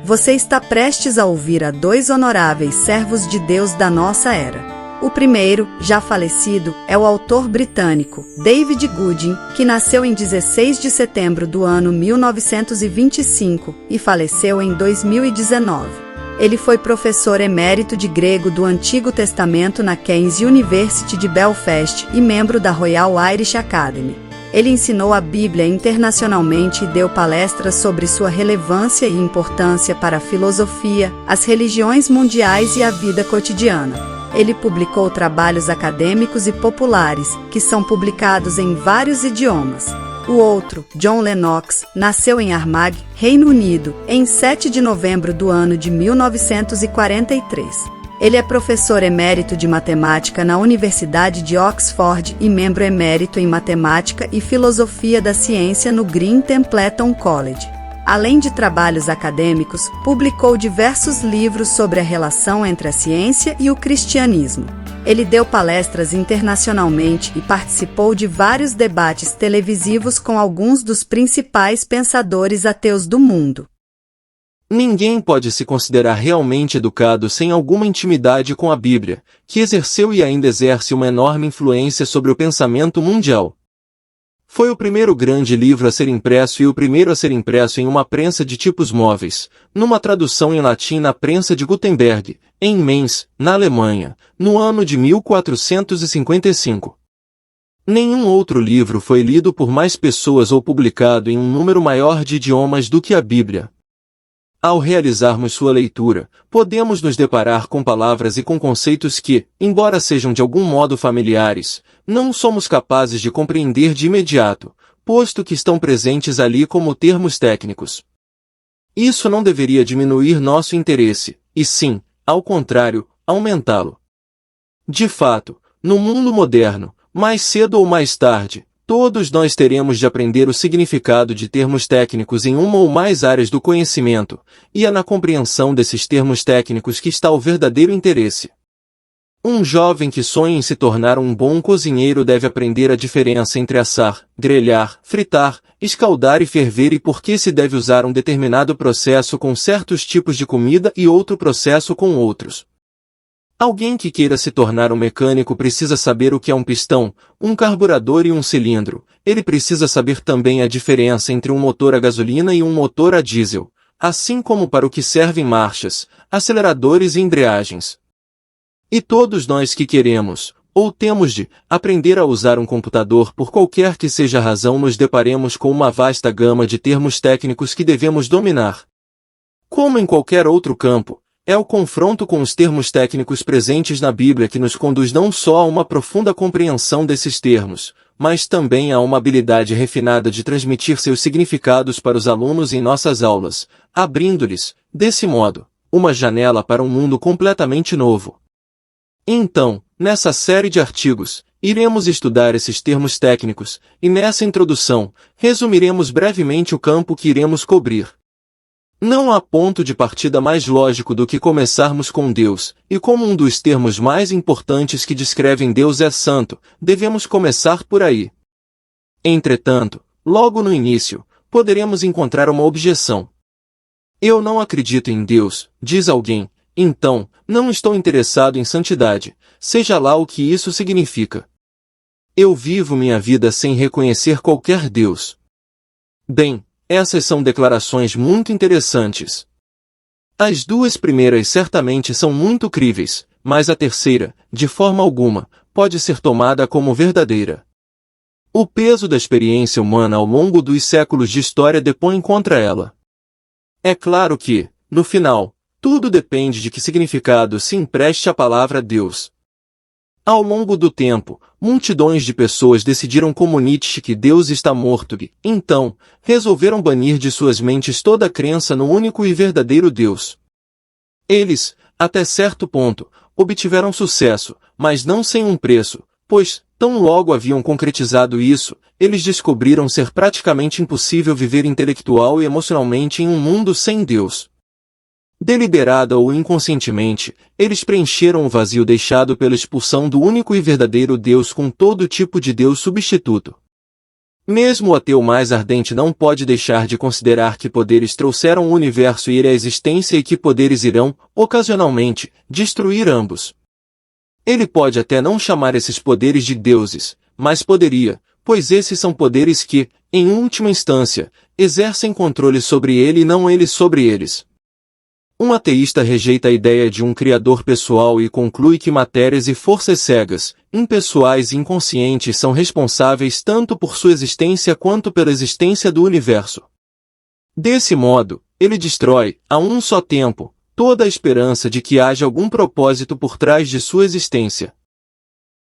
Você está prestes a ouvir a dois honoráveis servos de Deus da nossa era. O primeiro, já falecido, é o autor britânico David Gooding, que nasceu em 16 de setembro do ano 1925 e faleceu em 2019. Ele foi professor emérito de grego do Antigo Testamento na King's University de Belfast e membro da Royal Irish Academy. Ele ensinou a Bíblia internacionalmente e deu palestras sobre sua relevância e importância para a filosofia, as religiões mundiais e a vida cotidiana. Ele publicou trabalhos acadêmicos e populares, que são publicados em vários idiomas. O outro, John Lennox, nasceu em Armagh, Reino Unido, em 7 de novembro do ano de 1943. Ele é professor emérito de matemática na Universidade de Oxford e membro emérito em matemática e filosofia da ciência no Green Templeton College. Além de trabalhos acadêmicos, publicou diversos livros sobre a relação entre a ciência e o cristianismo. Ele deu palestras internacionalmente e participou de vários debates televisivos com alguns dos principais pensadores ateus do mundo. Ninguém pode se considerar realmente educado sem alguma intimidade com a Bíblia, que exerceu e ainda exerce uma enorme influência sobre o pensamento mundial. Foi o primeiro grande livro a ser impresso e o primeiro a ser impresso em uma prensa de tipos móveis, numa tradução em latim na prensa de Gutenberg, em Mainz, na Alemanha, no ano de 1455. Nenhum outro livro foi lido por mais pessoas ou publicado em um número maior de idiomas do que a Bíblia. Ao realizarmos sua leitura, podemos nos deparar com palavras e com conceitos que, embora sejam de algum modo familiares, não somos capazes de compreender de imediato, posto que estão presentes ali como termos técnicos. Isso não deveria diminuir nosso interesse, e sim, ao contrário, aumentá-lo. De fato, no mundo moderno, mais cedo ou mais tarde, todos nós teremos de aprender o significado de termos técnicos em uma ou mais áreas do conhecimento, e é na compreensão desses termos técnicos que está o verdadeiro interesse. Um jovem que sonha em se tornar um bom cozinheiro deve aprender a diferença entre assar, grelhar, fritar, escaldar e ferver e por que se deve usar um determinado processo com certos tipos de comida e outro processo com outros. Alguém que queira se tornar um mecânico precisa saber o que é um pistão, um carburador e um cilindro. Ele precisa saber também a diferença entre um motor a gasolina e um motor a diesel, assim como para o que servem marchas, aceleradores e embreagens. E todos nós que queremos, ou temos de, aprender a usar um computador por qualquer que seja a razão nos deparemos com uma vasta gama de termos técnicos que devemos dominar. Como em qualquer outro campo, é o confronto com os termos técnicos presentes na Bíblia que nos conduz não só a uma profunda compreensão desses termos, mas também a uma habilidade refinada de transmitir seus significados para os alunos em nossas aulas, abrindo-lhes, desse modo, uma janela para um mundo completamente novo. Então, nessa série de artigos, iremos estudar esses termos técnicos, e nessa introdução, resumiremos brevemente o campo que iremos cobrir. Não há ponto de partida mais lógico do que começarmos com Deus, e como um dos termos mais importantes que descrevem Deus é santo, devemos começar por aí. Entretanto, logo no início, poderemos encontrar uma objeção. Eu não acredito em Deus, diz alguém, então, não estou interessado em santidade, seja lá o que isso significa. Eu vivo minha vida sem reconhecer qualquer Deus. Bem, essas são declarações muito interessantes. As duas primeiras certamente são muito críveis, mas a terceira, de forma alguma, pode ser tomada como verdadeira. O peso da experiência humana ao longo dos séculos de história depõe contra ela. É claro que, no final, tudo depende de que significado se empreste à palavra Deus. Ao longo do tempo, multidões de pessoas decidiram como Nietzsche que Deus está morto e, então, resolveram banir de suas mentes toda a crença no único e verdadeiro Deus. Eles, até certo ponto, obtiveram sucesso, mas não sem um preço, pois, tão logo haviam concretizado isso, eles descobriram ser praticamente impossível viver intelectual e emocionalmente em um mundo sem Deus. Deliberada ou inconscientemente, eles preencheram o vazio deixado pela expulsão do único e verdadeiro Deus com todo tipo de Deus substituto. Mesmo o ateu mais ardente não pode deixar de considerar que poderes trouxeram o universo e ele à existência e que poderes irão, ocasionalmente, destruir ambos. Ele pode até não chamar esses poderes de deuses, mas poderia, pois esses são poderes que, em última instância, exercem controle sobre ele e não ele sobre eles. Um ateísta rejeita a ideia de um criador pessoal e conclui que matérias e forças cegas, impessoais e inconscientes são responsáveis tanto por sua existência quanto pela existência do universo. Desse modo, ele destrói, a um só tempo, toda a esperança de que haja algum propósito por trás de sua existência.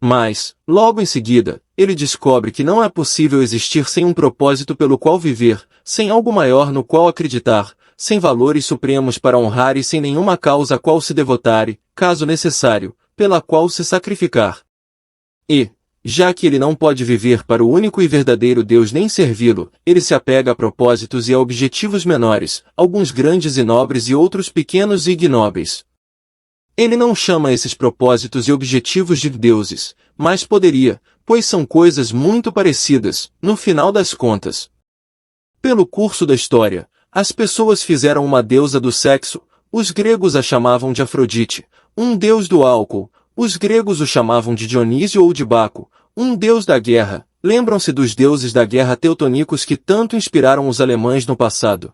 Mas, logo em seguida, ele descobre que não é possível existir sem um propósito pelo qual viver, sem algo maior no qual acreditar, sem valores supremos para honrar e sem nenhuma causa a qual se devotar, caso necessário, pela qual se sacrificar. E, já que ele não pode viver para o único e verdadeiro Deus nem servi-lo, ele se apega a propósitos e a objetivos menores, alguns grandes e nobres e outros pequenos e ignóbeis. Ele não chama esses propósitos e objetivos de deuses, mas poderia, pois são coisas muito parecidas, no final das contas. Pelo curso da história, as pessoas fizeram uma deusa do sexo, os gregos a chamavam de Afrodite, um deus do álcool, os gregos o chamavam de Dionísio ou de Baco, um deus da guerra, lembram-se dos deuses da guerra teutonicos que tanto inspiraram os alemães no passado.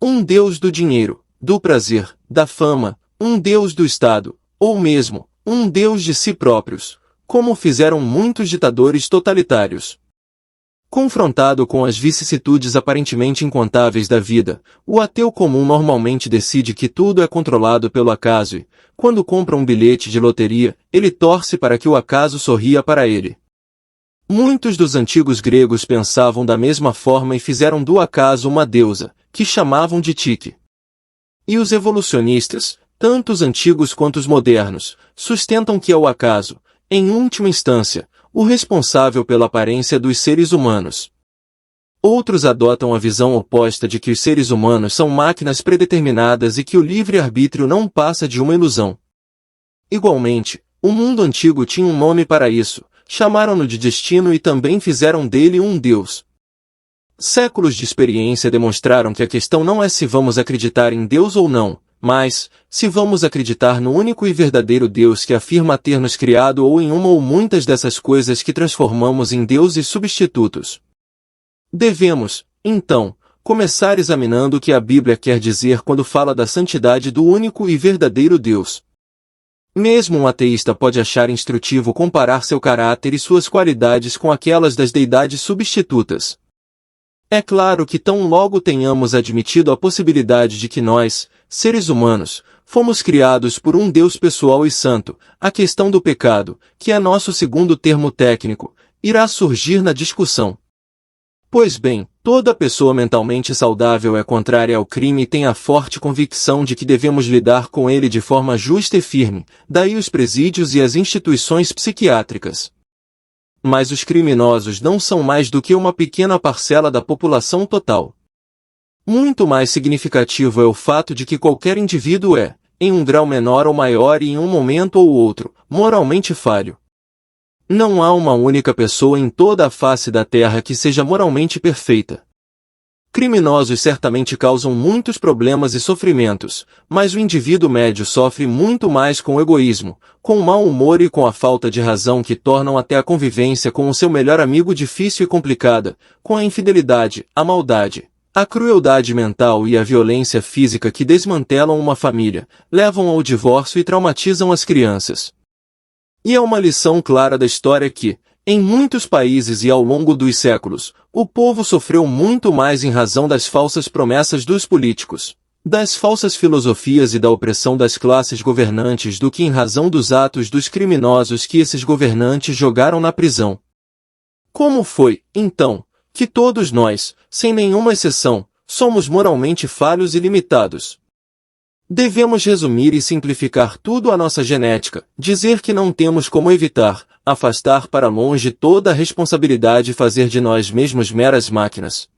Um deus do dinheiro, do prazer, da fama, um deus do Estado, ou mesmo, um deus de si próprios, como fizeram muitos ditadores totalitários. Confrontado com as vicissitudes aparentemente incontáveis da vida, o ateu comum normalmente decide que tudo é controlado pelo acaso e, quando compra um bilhete de loteria, ele torce para que o acaso sorria para ele. Muitos dos antigos gregos pensavam da mesma forma e fizeram do acaso uma deusa, que chamavam de Tique. E os evolucionistas, tanto os antigos quanto os modernos, sustentam que é o acaso, em última instância, o responsável pela aparência dos seres humanos. Outros adotam a visão oposta de que os seres humanos são máquinas predeterminadas e que o livre-arbítrio não passa de uma ilusão. Igualmente, o mundo antigo tinha um nome para isso, chamaram-no de destino e também fizeram dele um deus. Séculos de experiência demonstraram que a questão não é se vamos acreditar em Deus ou não, mas, se vamos acreditar no único e verdadeiro Deus que afirma ter nos criado ou em uma ou muitas dessas coisas que transformamos em deuses substitutos. Devemos, então, começar examinando o que a Bíblia quer dizer quando fala da santidade do único e verdadeiro Deus. Mesmo um ateísta pode achar instrutivo comparar seu caráter e suas qualidades com aquelas das deidades substitutas. É claro que tão logo tenhamos admitido a possibilidade de que nós, seres humanos, fomos criados por um Deus pessoal e santo, a questão do pecado, que é nosso segundo termo técnico, irá surgir na discussão. Pois bem, toda pessoa mentalmente saudável é contrária ao crime e tem a forte convicção de que devemos lidar com ele de forma justa e firme, daí os presídios e as instituições psiquiátricas. Mas os criminosos não são mais do que uma pequena parcela da população total. Muito mais significativo é o fato de que qualquer indivíduo é, em um grau menor ou maior e em um momento ou outro, moralmente falho. Não há uma única pessoa em toda a face da Terra que seja moralmente perfeita. Criminosos certamente causam muitos problemas e sofrimentos, mas o indivíduo médio sofre muito mais com o egoísmo, com o mau humor e com a falta de razão que tornam até a convivência com o seu melhor amigo difícil e complicada, com a infidelidade, a maldade, a crueldade mental e a violência física que desmantelam uma família, levam ao divórcio e traumatizam as crianças. E é uma lição clara da história que, em muitos países e ao longo dos séculos, o povo sofreu muito mais em razão das falsas promessas dos políticos, das falsas filosofias e da opressão das classes governantes do que em razão dos atos dos criminosos que esses governantes jogaram na prisão. Como foi, então, que todos nós, sem nenhuma exceção, somos moralmente falhos e limitados? Devemos resumir e simplificar tudo à nossa genética, dizer que não temos como evitar, afastar para longe toda a responsabilidade e fazer de nós mesmos meras máquinas.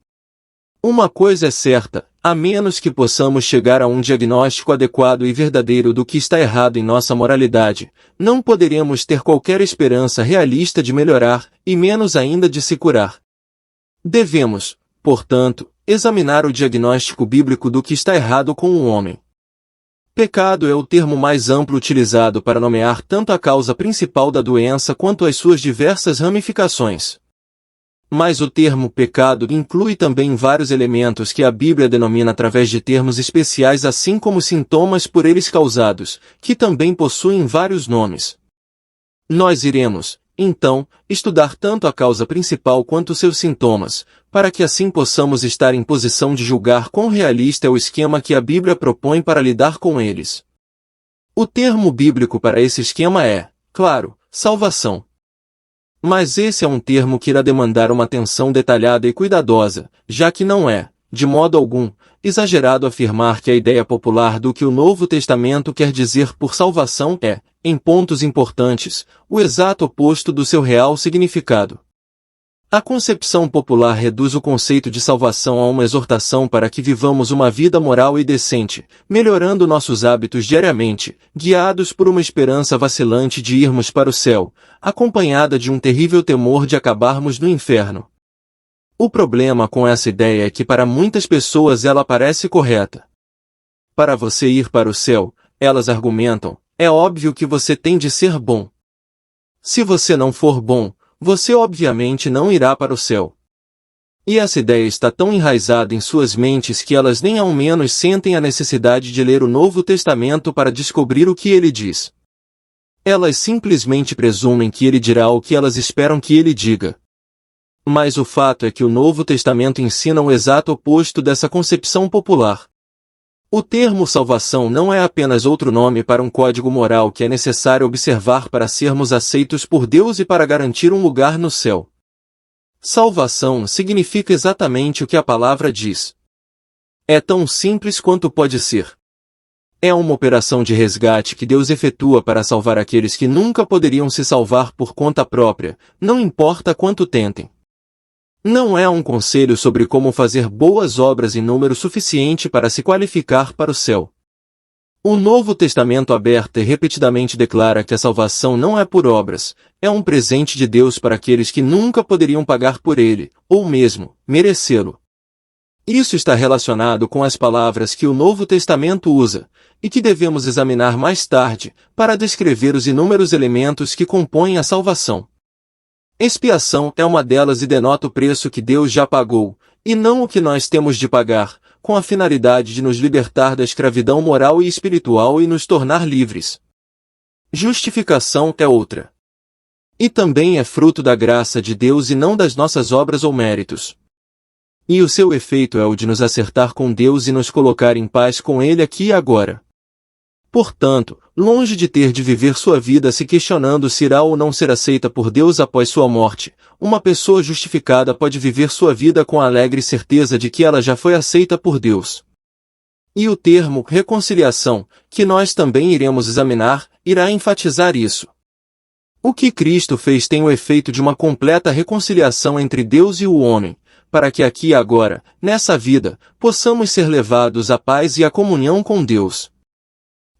Uma coisa é certa, a menos que possamos chegar a um diagnóstico adequado e verdadeiro do que está errado em nossa moralidade, não poderemos ter qualquer esperança realista de melhorar, e menos ainda de se curar. Devemos, portanto, examinar o diagnóstico bíblico do que está errado com o homem. Pecado é o termo mais amplo utilizado para nomear tanto a causa principal da doença quanto as suas diversas ramificações. Mas o termo pecado inclui também vários elementos que a Bíblia denomina através de termos especiais, assim como sintomas por eles causados, que também possuem vários nomes. Nós iremos, então, estudar tanto a causa principal quanto seus sintomas, para que assim possamos estar em posição de julgar quão realista é o esquema que a Bíblia propõe para lidar com eles. O termo bíblico para esse esquema é, claro, salvação. Mas esse é um termo que irá demandar uma atenção detalhada e cuidadosa, já que não é, de modo algum, exagerado afirmar que a ideia popular do que o Novo Testamento quer dizer por salvação é, em pontos importantes, o exato oposto do seu real significado. A concepção popular reduz o conceito de salvação a uma exortação para que vivamos uma vida moral e decente, melhorando nossos hábitos diariamente, guiados por uma esperança vacilante de irmos para o céu, acompanhada de um terrível temor de acabarmos no inferno. O problema com essa ideia é que para muitas pessoas ela parece correta. Para você ir para o céu, elas argumentam, é óbvio que você tem de ser bom. Se você não for bom, você obviamente não irá para o céu. E essa ideia está tão enraizada em suas mentes que elas nem ao menos sentem a necessidade de ler o Novo Testamento para descobrir o que ele diz. Elas simplesmente presumem que ele dirá o que elas esperam que ele diga. Mas o fato é que o Novo Testamento ensina o exato oposto dessa concepção popular. O termo salvação não é apenas outro nome para um código moral que é necessário observar para sermos aceitos por Deus e para garantir um lugar no céu. Salvação significa exatamente o que a palavra diz. É tão simples quanto pode ser. É uma operação de resgate que Deus efetua para salvar aqueles que nunca poderiam se salvar por conta própria, não importa quanto tentem. Não é um conselho sobre como fazer boas obras em número suficiente para se qualificar para o céu. O Novo Testamento aberta e repetidamente declara que a salvação não é por obras, é um presente de Deus para aqueles que nunca poderiam pagar por ele, ou mesmo, merecê-lo. Isso está relacionado com as palavras que o Novo Testamento usa, e que devemos examinar mais tarde, para descrever os inúmeros elementos que compõem a salvação. Expiação é uma delas e denota o preço que Deus já pagou, e não o que nós temos de pagar, com a finalidade de nos libertar da escravidão moral e espiritual e nos tornar livres. Justificação é outra. E também é fruto da graça de Deus e não das nossas obras ou méritos. E o seu efeito é o de nos acertar com Deus e nos colocar em paz com Ele aqui e agora. Portanto, longe de ter de viver sua vida se questionando se irá ou não ser aceita por Deus após sua morte, uma pessoa justificada pode viver sua vida com a alegre certeza de que ela já foi aceita por Deus. E o termo reconciliação, que nós também iremos examinar, irá enfatizar isso. O que Cristo fez tem o efeito de uma completa reconciliação entre Deus e o homem, para que aqui e agora, nessa vida, possamos ser levados à paz e à comunhão com Deus.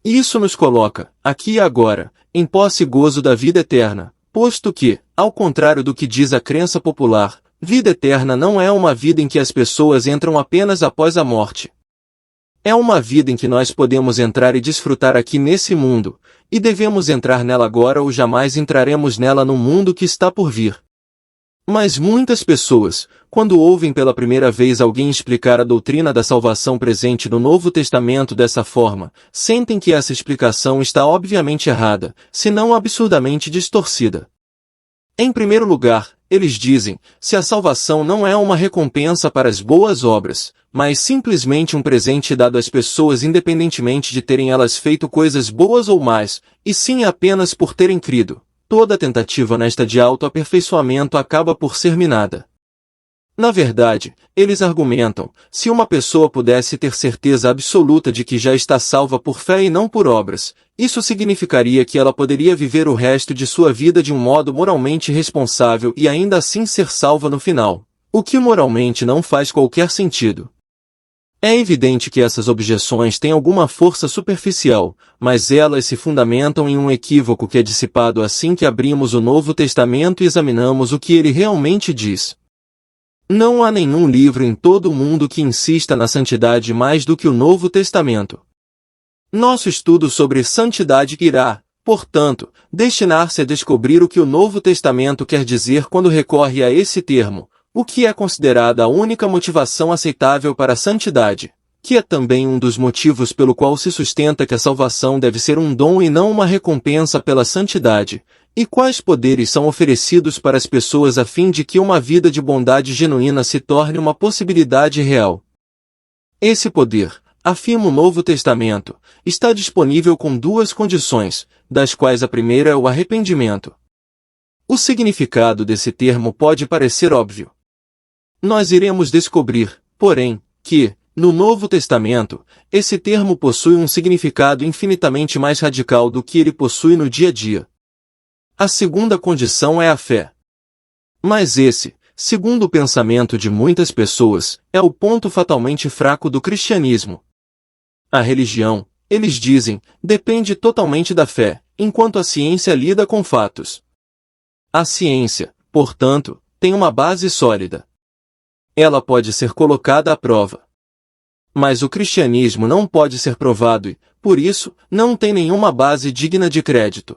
Isso nos coloca, aqui e agora, em posse e gozo da vida eterna, posto que, ao contrário do que diz a crença popular, vida eterna não é uma vida em que as pessoas entram apenas após a morte. É uma vida em que nós podemos entrar e desfrutar aqui nesse mundo, e devemos entrar nela agora ou jamais entraremos nela no mundo que está por vir. Mas muitas pessoas, quando ouvem pela primeira vez alguém explicar a doutrina da salvação presente no Novo Testamento dessa forma, sentem que essa explicação está obviamente errada, se não absurdamente distorcida. Em primeiro lugar, eles dizem, se a salvação não é uma recompensa para as boas obras, mas simplesmente um presente dado às pessoas independentemente de terem elas feito coisas boas ou mais, e sim apenas por terem crido. Toda tentativa nesta de autoaperfeiçoamento acaba por ser minada. Na verdade, eles argumentam, se uma pessoa pudesse ter certeza absoluta de que já está salva por fé e não por obras, isso significaria que ela poderia viver o resto de sua vida de um modo moralmente responsável e ainda assim ser salva no final, o que moralmente não faz qualquer sentido. É evidente que essas objeções têm alguma força superficial, mas elas se fundamentam em um equívoco que é dissipado assim que abrimos o Novo Testamento e examinamos o que ele realmente diz. Não há nenhum livro em todo o mundo que insista na santidade mais do que o Novo Testamento. Nosso estudo sobre santidade irá, portanto, destinar-se a descobrir o que o Novo Testamento quer dizer quando recorre a esse termo, o que é considerada a única motivação aceitável para a santidade, que é também um dos motivos pelo qual se sustenta que a salvação deve ser um dom e não uma recompensa pela santidade, e quais poderes são oferecidos para as pessoas a fim de que uma vida de bondade genuína se torne uma possibilidade real. Esse poder, afirma o Novo Testamento, está disponível com duas condições, das quais a primeira é o arrependimento. O significado desse termo pode parecer óbvio. Nós iremos descobrir, porém, que, no Novo Testamento, esse termo possui um significado infinitamente mais radical do que ele possui no dia a dia. A segunda condição é a fé. Mas esse, segundo o pensamento de muitas pessoas, é o ponto fatalmente fraco do cristianismo. A religião, eles dizem, depende totalmente da fé, enquanto a ciência lida com fatos. A ciência, portanto, tem uma base sólida. Ela pode ser colocada à prova. Mas o cristianismo não pode ser provado e, por isso, não tem nenhuma base digna de crédito.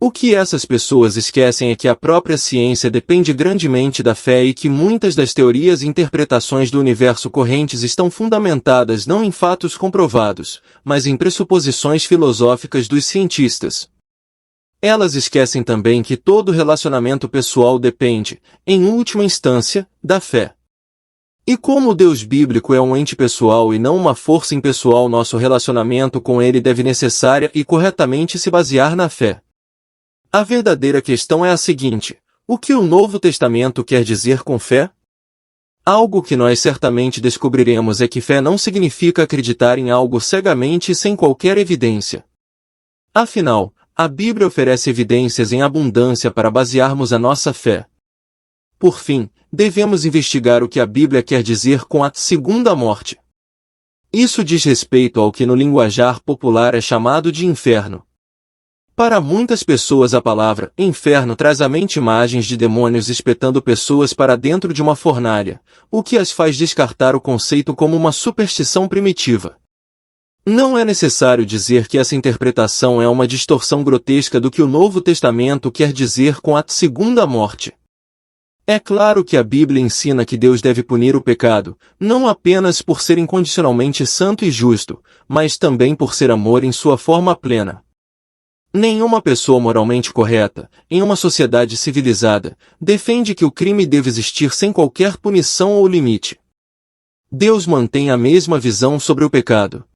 O que essas pessoas esquecem é que a própria ciência depende grandemente da fé e que muitas das teorias e interpretações do universo correntes estão fundamentadas não em fatos comprovados, mas em pressuposições filosóficas dos cientistas. Elas esquecem também que todo relacionamento pessoal depende, em última instância, da fé. E como o Deus bíblico é um ente pessoal e não uma força impessoal, nosso relacionamento com ele deve necessária e corretamente se basear na fé. A verdadeira questão é a seguinte: o que o Novo Testamento quer dizer com fé? Algo que nós certamente descobriremos é que fé não significa acreditar em algo cegamente e sem qualquer evidência. Afinal, a Bíblia oferece evidências em abundância para basearmos a nossa fé. Por fim, devemos investigar o que a Bíblia quer dizer com a segunda morte. Isso diz respeito ao que no linguajar popular é chamado de inferno. Para muitas pessoas a palavra inferno traz à mente imagens de demônios espetando pessoas para dentro de uma fornalha, o que as faz descartar o conceito como uma superstição primitiva. Não é necessário dizer que essa interpretação é uma distorção grotesca do que o Novo Testamento quer dizer com a segunda morte. É claro que a Bíblia ensina que Deus deve punir o pecado, não apenas por ser incondicionalmente santo e justo, mas também por ser amor em sua forma plena. Nenhuma pessoa moralmente correta, em uma sociedade civilizada, defende que o crime deve existir sem qualquer punição ou limite. Deus mantém a mesma visão sobre o pecado.